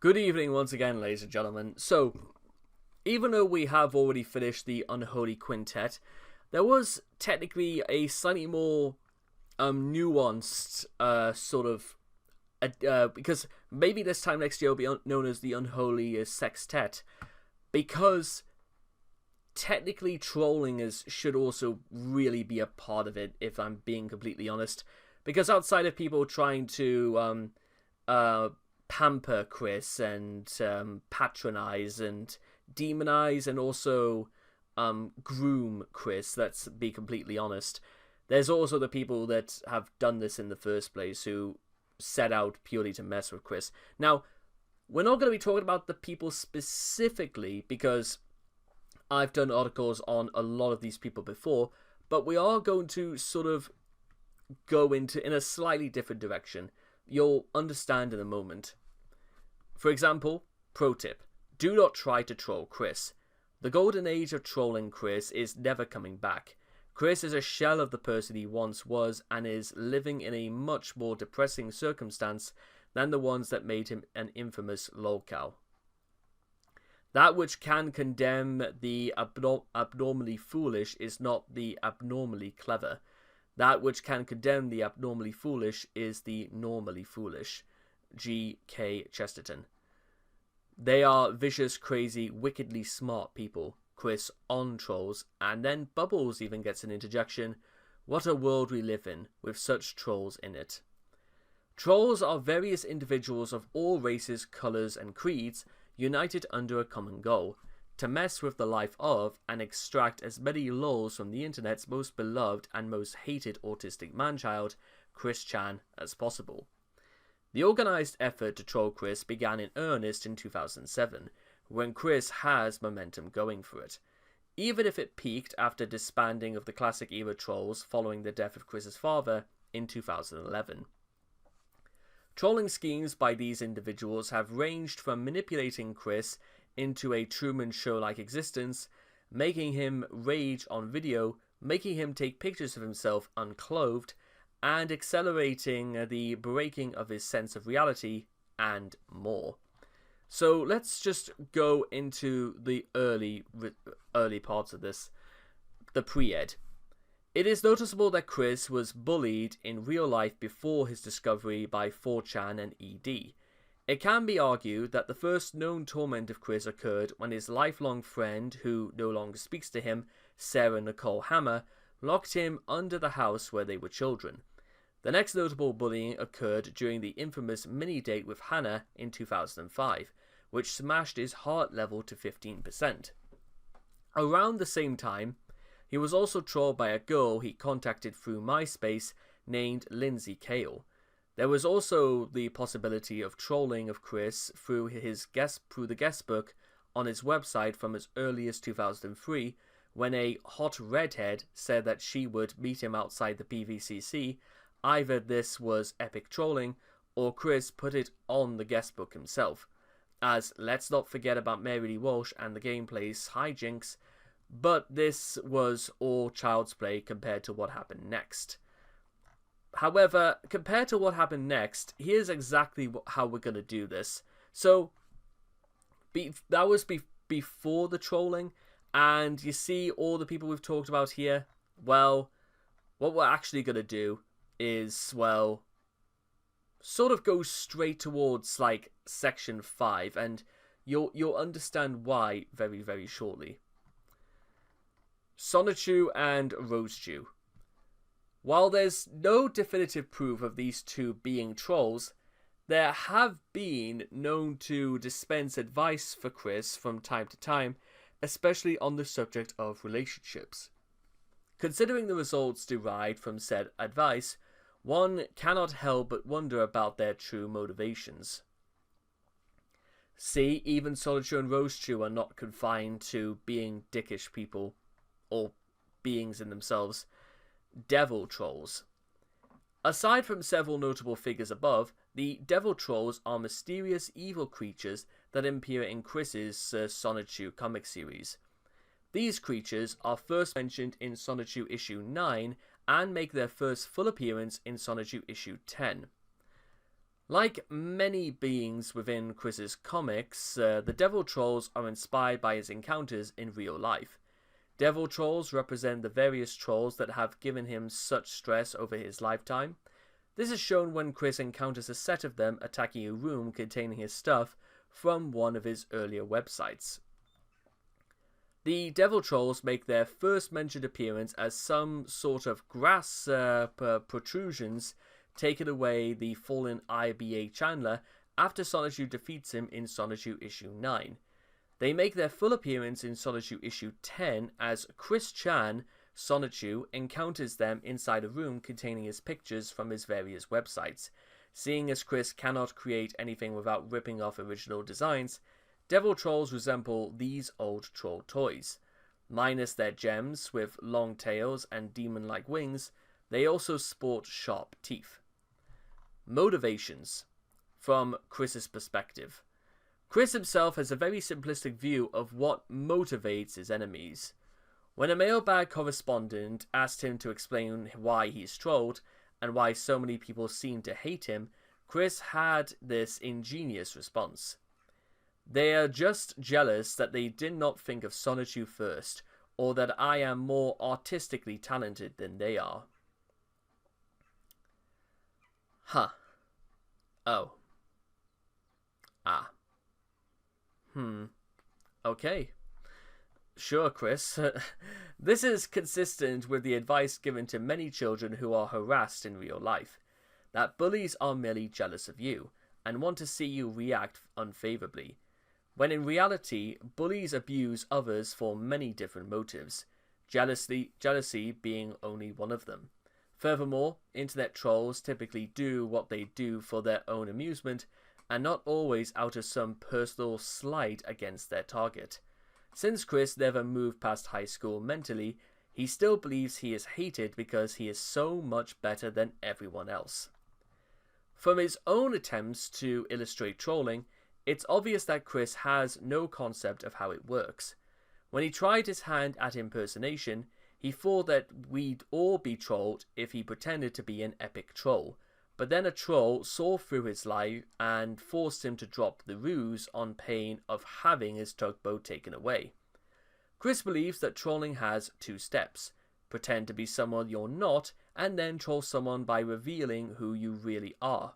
Good evening once again, ladies and gentlemen. So, even though we have already finished the Unholy Quintet, there was technically a slightly more nuanced because maybe this time next year will be known as the Unholy Sextet, because technically trolling should also really be a part of it, if I'm being completely honest, because outside of people trying to pamper Chris and patronize and demonize and also groom Chris, let's be completely honest, there's also the people that have done this in the first place who set out purely to mess with Chris. Now, we're not going to be talking about the people specifically because I've done articles on a lot of these people before, but we are going to sort of go in a slightly different direction. You'll understand in a moment. For example, pro tip: do not try to troll Chris. The golden age of trolling Chris is never coming back. Chris is a shell of the person he once was and is living in a much more depressing circumstance than the ones that made him an infamous lolcow. That which can condemn the abnormally foolish is not the abnormally clever. That which can condemn the abnormally foolish is the normally foolish. G.K. Chesterton. They are vicious, crazy, wickedly smart people. Chris on trolls, and then Bubbles even gets an interjection. What a world we live in, with such trolls in it. Trolls are various individuals of all races, colours, and creeds, united under a common goal: to mess with the life of and extract as many lols from the internet's most beloved and most hated autistic manchild, Chris Chan, as possible. The organised effort to troll Chris began in earnest in 2007, when Chris has momentum going for it, even if it peaked after disbanding of the classic era trolls following the death of Chris's father in 2011. Trolling schemes by these individuals have ranged from manipulating Chris into a Truman Show-like existence, making him rage on video, making him take pictures of himself unclothed, and accelerating the breaking of his sense of reality, and more. So let's just go into the early parts of this, the pre-ed. It is noticeable that Chris was bullied in real life before his discovery by 4chan and ED. It can be argued that the first known torment of Chris occurred when his lifelong friend, who no longer speaks to him, Sarah Nicole Hammer, locked him under the house where they were children. The next notable bullying occurred during the infamous mini-date with Hannah in 2005, which smashed his heart level to 15%. Around the same time, he was also trolled by a girl he contacted through MySpace named Lindsay Kale. There was also the possibility of trolling of Chris through the guest book on his website from as early as 2003, when a hot redhead said that she would meet him outside the PVCC. Either this was epic trolling, or Chris put it on the guest book himself, as let's not forget about Mary Lee Walsh and the gameplay's hijinks, but this was all child's play compared to what happened next. However, compared to what happened next, here's exactly how we're going to do this. So, that was before the trolling, and you see all the people we've talked about here. Well, what we're actually going to do is, well, sort of go straight towards, like, section 5, and you'll understand why very, very shortly. Sonichu and Rosechew. While there's no definitive proof of these two being trolls, there have been known to dispense advice for Chris from time to time, especially on the subject of relationships. Considering the results derived from said advice, one cannot help but wonder about their true motivations. See, even Sonichu and Rosechew are not confined to being dickish people, or beings in themselves, devil trolls. Aside from several notable figures above, the devil trolls are mysterious evil creatures that appear in Chris's Sonichu comic series. These creatures are first mentioned in Sonichu issue 9 and make their first full appearance in Sonichu issue 10. Like many beings within Chris's comics, the Devil Trolls are inspired by his encounters in real life. Devil Trolls represent the various trolls that have given him such stress over his lifetime. This is shown when Chris encounters a set of them attacking a room containing his stuff from one of his earlier websites. The Devil Trolls make their first mentioned appearance as some sort of grass protrusions taken away the fallen IBA Chandler after Sonichu defeats him in Sonichu issue 9. They make their full appearance in Sonichu issue 10 as Chris Chan, Sonichu, encounters them inside a room containing his pictures from his various websites. Seeing as Chris cannot create anything without ripping off original designs, Devil Trolls resemble these old troll toys. Minus their gems with long tails and demon-like wings, they also sport sharp teeth. Motivations. From Chris's perspective. Chris himself has a very simplistic view of what motivates his enemies. When a mailbag correspondent asked him to explain why he's trolled, and why so many people seem to hate him, Chris had this ingenious response. They are just jealous that they did not think of Sonichu first, or that I am more artistically talented than they are. Huh. Oh. Ah. Okay. Sure, Chris. This is consistent with the advice given to many children who are harassed in real life, that bullies are merely jealous of you, and want to see you react unfavorably, when in reality, bullies abuse others for many different motives, jealousy being only one of them. Furthermore, internet trolls typically do what they do for their own amusement, and not always out of some personal slight against their target. Since Chris never moved past high school mentally, he still believes he is hated because he is so much better than everyone else. From his own attempts to illustrate trolling, it's obvious that Chris has no concept of how it works. When he tried his hand at impersonation, he thought that we'd all be trolled if he pretended to be an epic troll, but then a troll saw through his lie and forced him to drop the ruse on pain of having his tugboat taken away. Chris believes that trolling has two steps: pretend to be someone you're not, and then troll someone by revealing who you really are.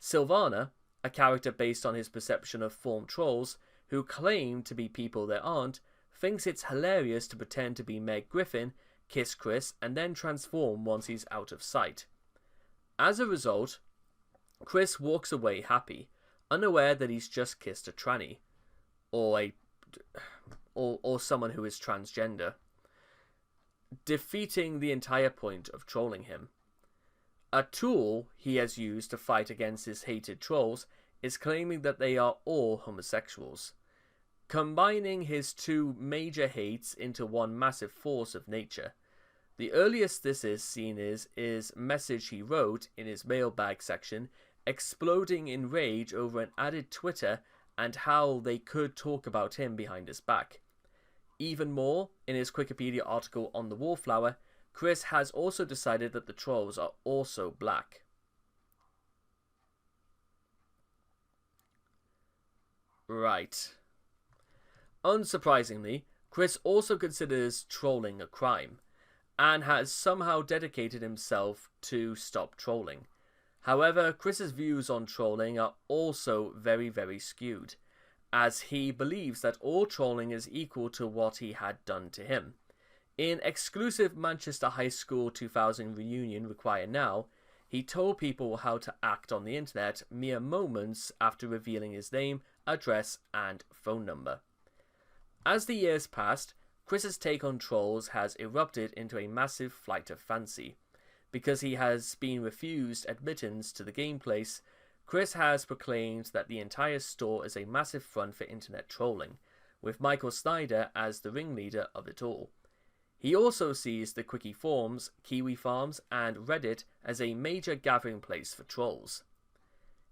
Sylvana, a character based on his perception of formed trolls, who claim to be people they aren't, thinks it's hilarious to pretend to be Meg Griffin, kiss Chris, and then transform once he's out of sight. As a result, Chris walks away happy, unaware that he's just kissed a tranny, or someone who is transgender, defeating the entire point of trolling him. A tool he has used to fight against his hated trolls is claiming that they are all homosexuals, combining his two major hates into one massive force of nature. The earliest this is seen is message he wrote in his mailbag section, exploding in rage over an added Twitter and how they could talk about him behind his back. Even more, in his Wikipedia article on the Wallflower, Chris has also decided that the trolls are also black. Right. Unsurprisingly, Chris also considers trolling a crime, and has somehow dedicated himself to stop trolling. However, Chris's views on trolling are also very, very skewed, as he believes that all trolling is equal to what he had done to him. In exclusive Manchester High School 2000 reunion Require Now, he told people how to act on the internet mere moments after revealing his name, address, and phone number. As the years passed, Chris's take on trolls has erupted into a massive flight of fancy. Because he has been refused admittance to the game place, Chris has proclaimed that the entire store is a massive front for internet trolling, with Michael Snyder as the ringleader of it all. He also sees the Quickie Forums, Kiwi Farms, and Reddit as a major gathering place for trolls.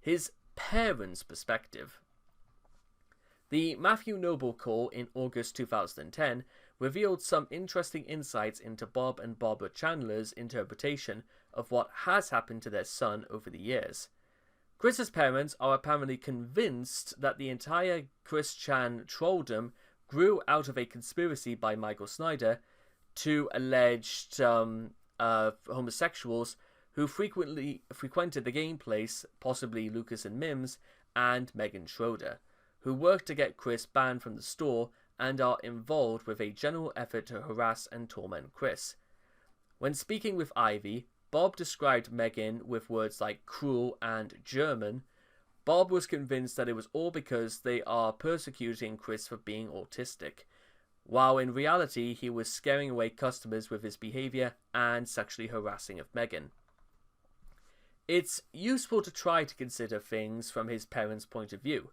His parents' perspective. The Matthew Noble call in August 2010 revealed some interesting insights into Bob and Barbara Chandler's interpretation of what has happened to their son over the years. Chris's parents are apparently convinced that the entire Chris Chan trolldom grew out of a conspiracy by Michael Snyder to alleged homosexuals who frequently frequented the game place, possibly Lucas and Mims, and Megan Schroeder, who worked to get Chris banned from the store and are involved with a general effort to harass and torment Chris. When speaking with Ivy, Bob described Megan with words like cruel and German. Bob was convinced that it was all because they are persecuting Chris for being autistic, while in reality he was scaring away customers with his behavior and sexually harassing of Megan. It's useful to try to consider things from his parents' point of view.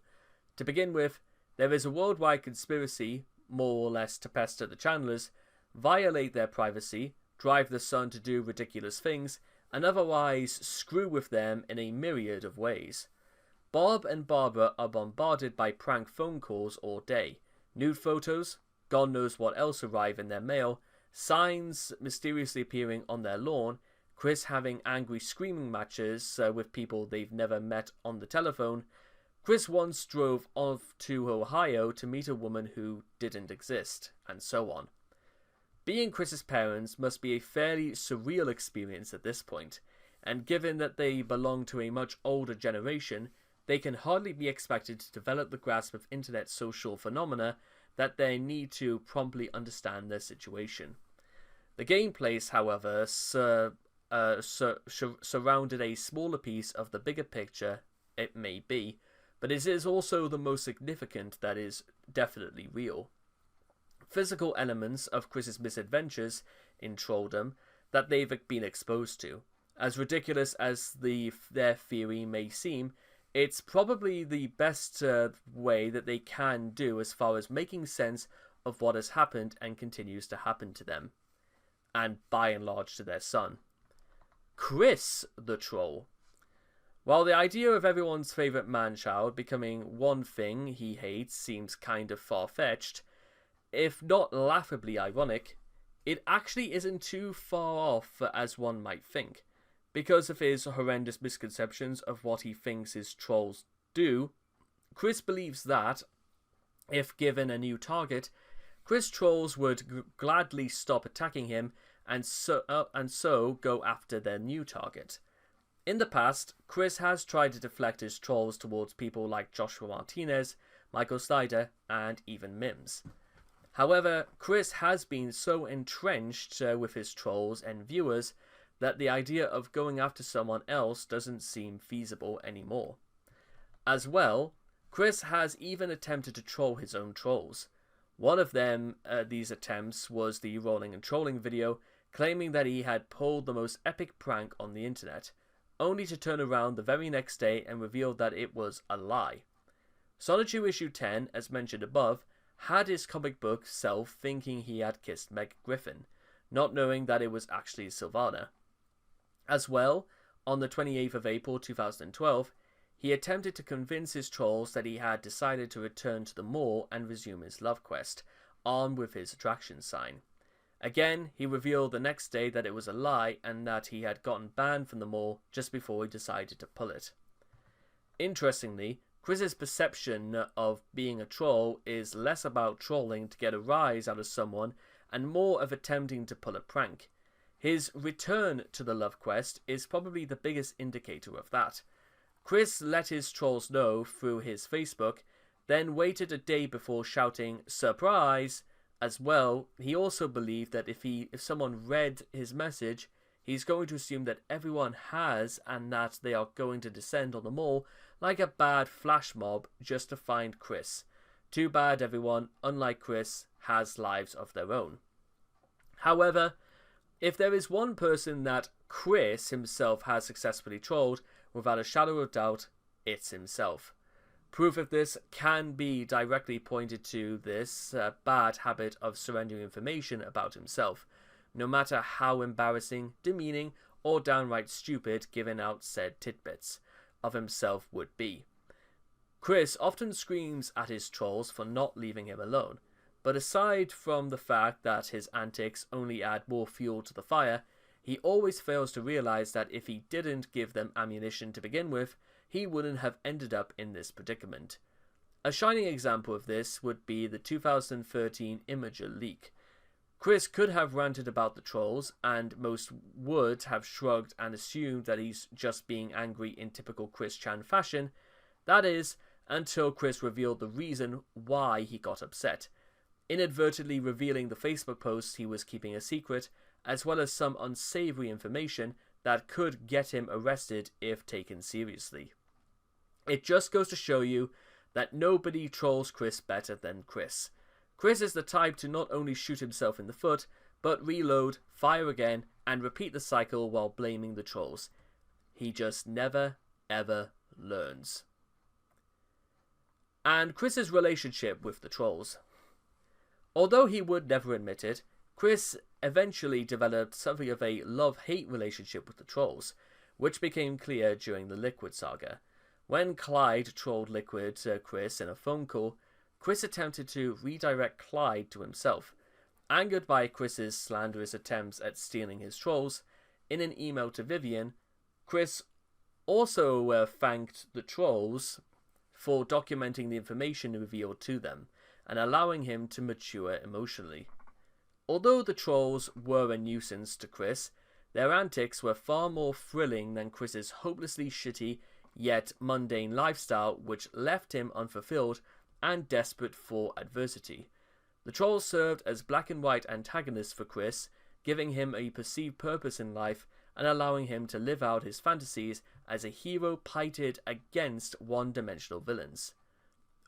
To begin with, there is a worldwide conspiracy, more or less to pester the Chandlers, violate their privacy, drive the son to do ridiculous things, and otherwise screw with them in a myriad of ways. Bob and Barbara are bombarded by prank phone calls all day, nude photos, God knows what else arrive in their mail, signs mysteriously appearing on their lawn, Chris having angry screaming matches with people they've never met on the telephone. Chris once drove off to Ohio to meet a woman who didn't exist, and so on. Being Chris's parents must be a fairly surreal experience at this point, and given that they belong to a much older generation, they can hardly be expected to develop the grasp of internet social phenomena that they need to promptly understand their situation. The gameplays, however, surrounded a smaller piece of the bigger picture, it may be, but it is also the most significant that is definitely real. Physical elements of Chris's misadventures in trolldom that they've been exposed to. As ridiculous as their theory may seem, it's probably the best way that they can do as far as making sense of what has happened and continues to happen to them, and by and large to their son. Chris the Troll. While the idea of everyone's favourite man-child becoming one thing he hates seems kind of far-fetched, if not laughably ironic, it actually isn't too far off as one might think. Because of his horrendous misconceptions of what he thinks his trolls do, Chris believes that, if given a new target, Chris trolls would gladly stop attacking him and so go after their new target. In the past, Chris has tried to deflect his trolls towards people like Joshua Martinez, Michael Snyder, and even Mims. However, Chris has been so entrenched with his trolls and viewers that the idea of going after someone else doesn't seem feasible anymore. As well, Chris has even attempted to troll his own trolls. One of these attempts was the rolling and trolling video, claiming that he had pulled the most epic prank on the internet, only to turn around the very next day and reveal that it was a lie. Sonichu issue 10, as mentioned above, had his comic book self thinking he had kissed Meg Griffin, not knowing that it was actually Sylvana. As well, on the 28th of April 2012, he attempted to convince his trolls that he had decided to return to the mall and resume his love quest, armed with his attraction sign. Again, he revealed the next day that it was a lie and that he had gotten banned from the mall just before he decided to pull it. Interestingly, Chris's perception of being a troll is less about trolling to get a rise out of someone and more of attempting to pull a prank. His return to the love quest is probably the biggest indicator of that. Chris let his trolls know through his Facebook, then waited a day before shouting "surprise." As well, he also believed that if someone read his message, he's going to assume that everyone has and that they are going to descend on the mall like a bad flash mob just to find Chris. Too bad everyone, unlike Chris, has lives of their own. However, if there is one person that Chris himself has successfully trolled, without a shadow of doubt, it's himself. Proof of this can be directly pointed to this bad habit of surrendering information about himself, no matter how embarrassing, demeaning, or downright stupid giving out said tidbits of himself would be. Chris often screams at his trolls for not leaving him alone, but aside from the fact that his antics only add more fuel to the fire, he always fails to realize that if he didn't give them ammunition to begin with, he wouldn't have ended up in this predicament. A shining example of this would be the 2013 Imager leak. Chris could have ranted about the trolls, and most would have shrugged and assumed that he's just being angry in typical Chris Chan fashion. That is, until Chris revealed the reason why he got upset, inadvertently revealing the Facebook posts he was keeping a secret, as well as some unsavory information that could get him arrested if taken seriously. It just goes to show you that nobody trolls Chris better than Chris. Chris is the type to not only shoot himself in the foot, but reload, fire again, and repeat the cycle while blaming the trolls. He just never, ever learns. And Chris's relationship with the trolls. Although he would never admit it, Chris eventually developed something of a love-hate relationship with the trolls, which became clear during the Liquid saga. When Clyde trolled Liquid Chris in a phone call, Chris attempted to redirect Clyde to himself. Angered by Chris's slanderous attempts at stealing his trolls, in an email to Vivian, Chris also thanked the trolls for documenting the information revealed to them, and allowing him to mature emotionally. Although the trolls were a nuisance to Chris, their antics were far more thrilling than Chris's hopelessly shitty yet mundane lifestyle, which left him unfulfilled and desperate for adversity. The trolls served as black and white antagonists for Chris, giving him a perceived purpose in life and allowing him to live out his fantasies as a hero pitted against one-dimensional villains.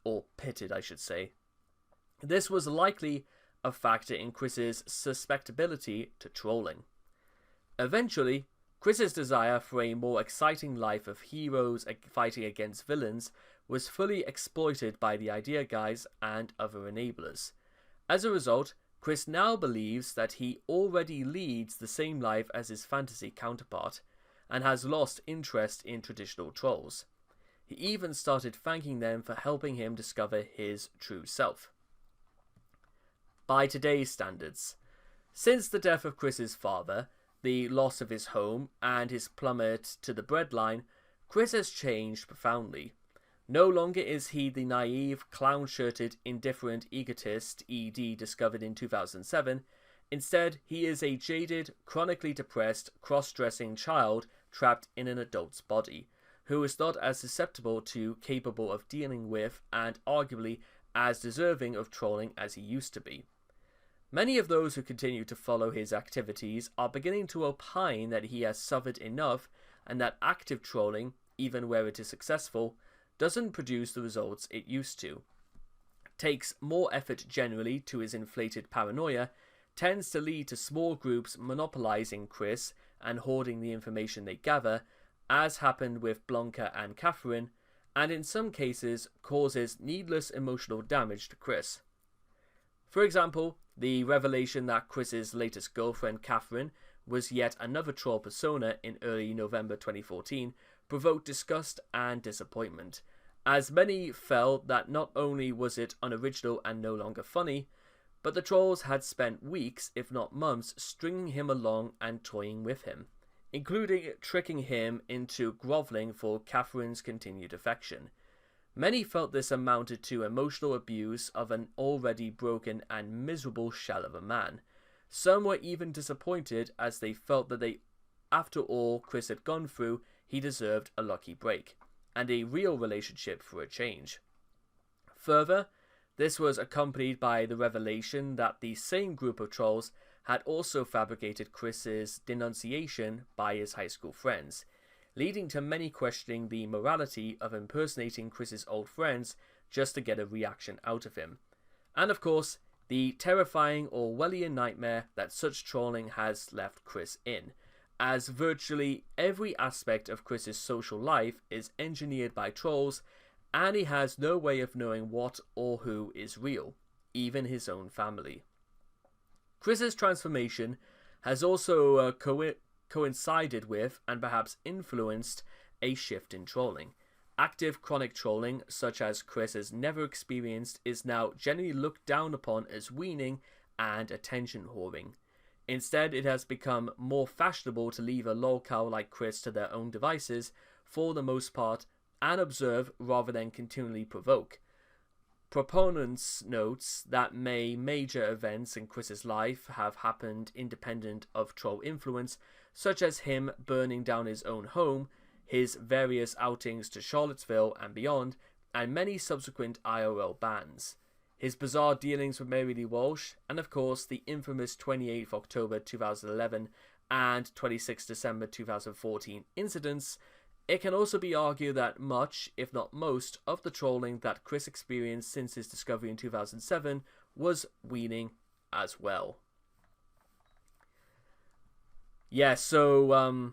Or pitted, I should say. This was likely a factor in Chris's susceptibility to trolling. Eventually, Chris's desire for a more exciting life of heroes fighting against villains was fully exploited by the idea guys and other enablers. As a result, Chris now believes that he already leads the same life as his fantasy counterpart, and has lost interest in traditional trolls. He even started thanking them for helping him discover his true self. By today's standards, since the death of Chris's father, the loss of his home, and his plummet to the breadline, Chris has changed profoundly. No longer is he the naive, clown-shirted, indifferent egotist ED discovered in 2007. Instead, he is a jaded, chronically depressed, cross-dressing child trapped in an adult's body, who is not as susceptible to, capable of dealing with, and arguably as deserving of trolling as he used to be. Many of those who continue to follow his activities are beginning to opine that he has suffered enough and that active trolling, even where it is successful, doesn't produce the results it used to, takes more effort generally to his inflated paranoia, tends to lead to small groups monopolizing Chris and hoarding the information they gather, as happened with Blanca and Catherine, and in some cases causes needless emotional damage to Chris. For example, the revelation that Chris's latest girlfriend, Catherine, was yet another troll persona in early November 2014 provoked disgust and disappointment, as many felt that not only was it unoriginal and no longer funny, but the trolls had spent weeks, if not months, stringing him along and toying with him, including tricking him into groveling for Catherine's continued affection. Many felt this amounted to emotional abuse of an already broken and miserable shell of a man. Some were even disappointed as they felt that after all Chris had gone through, he deserved a lucky break, and a real relationship for a change. Further, this was accompanied by the revelation that the same group of trolls had also fabricated Chris's denunciation by his high school friends, leading to many questioning the morality of impersonating Chris's old friends just to get a reaction out of him. And of course, the terrifying Orwellian nightmare that such trolling has left Chris in, as virtually every aspect of Chris's social life is engineered by trolls, and he has no way of knowing what or who is real, even his own family. Chris's transformation has also coincided with, and perhaps influenced, a shift in trolling. Active chronic trolling, such as Chris has never experienced, is now generally looked down upon as weaning and attention whoring. Instead, it has become more fashionable to leave a lolcow like Chris to their own devices, for the most part, and observe rather than continually provoke. Proponents notes that major events in Chris's life have happened independent of troll influence, such as him burning down his own home, his various outings to Charlottesville and beyond, and many subsequent IRL bans. His bizarre dealings with Mary Lee Walsh, and of course the infamous 28th October 2011 and 26 December 2014 incidents. It can also be argued that much, if not most, of the trolling that Chris experienced since his discovery in 2007 was weaning as well. Yeah, so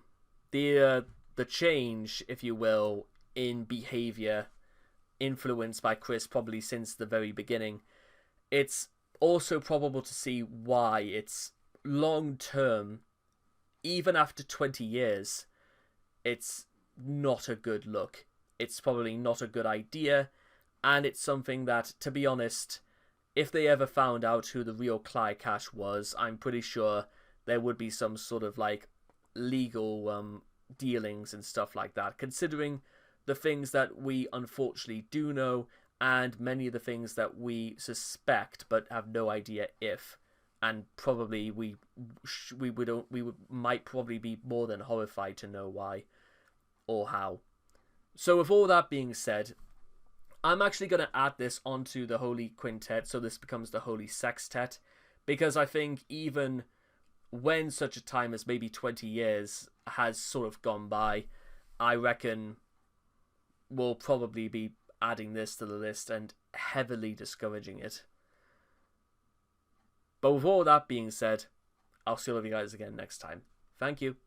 the change, if you will, in behavior influenced by Chris probably since the very beginning, it's also probable to see why it's long term, even after 20 years, it's not a good look. It's probably not a good idea, and it's something that, to be honest, if they ever found out who the real Clyde Cash was, I'm pretty sure there would be some sort of like legal dealings and stuff like that, considering the things that we unfortunately do know and many of the things that we suspect but have no idea if, and probably we might probably be more than horrified to know why or how. So with all that being said, I'm actually going to add this onto the Holy Quintet, so this becomes the Holy Sextet, because I think even when such a time as maybe 20 years has sort of gone by, I reckon we'll probably be adding this to the list and heavily discouraging it. But with all that being said, I'll see all of you guys again next time. Thank you.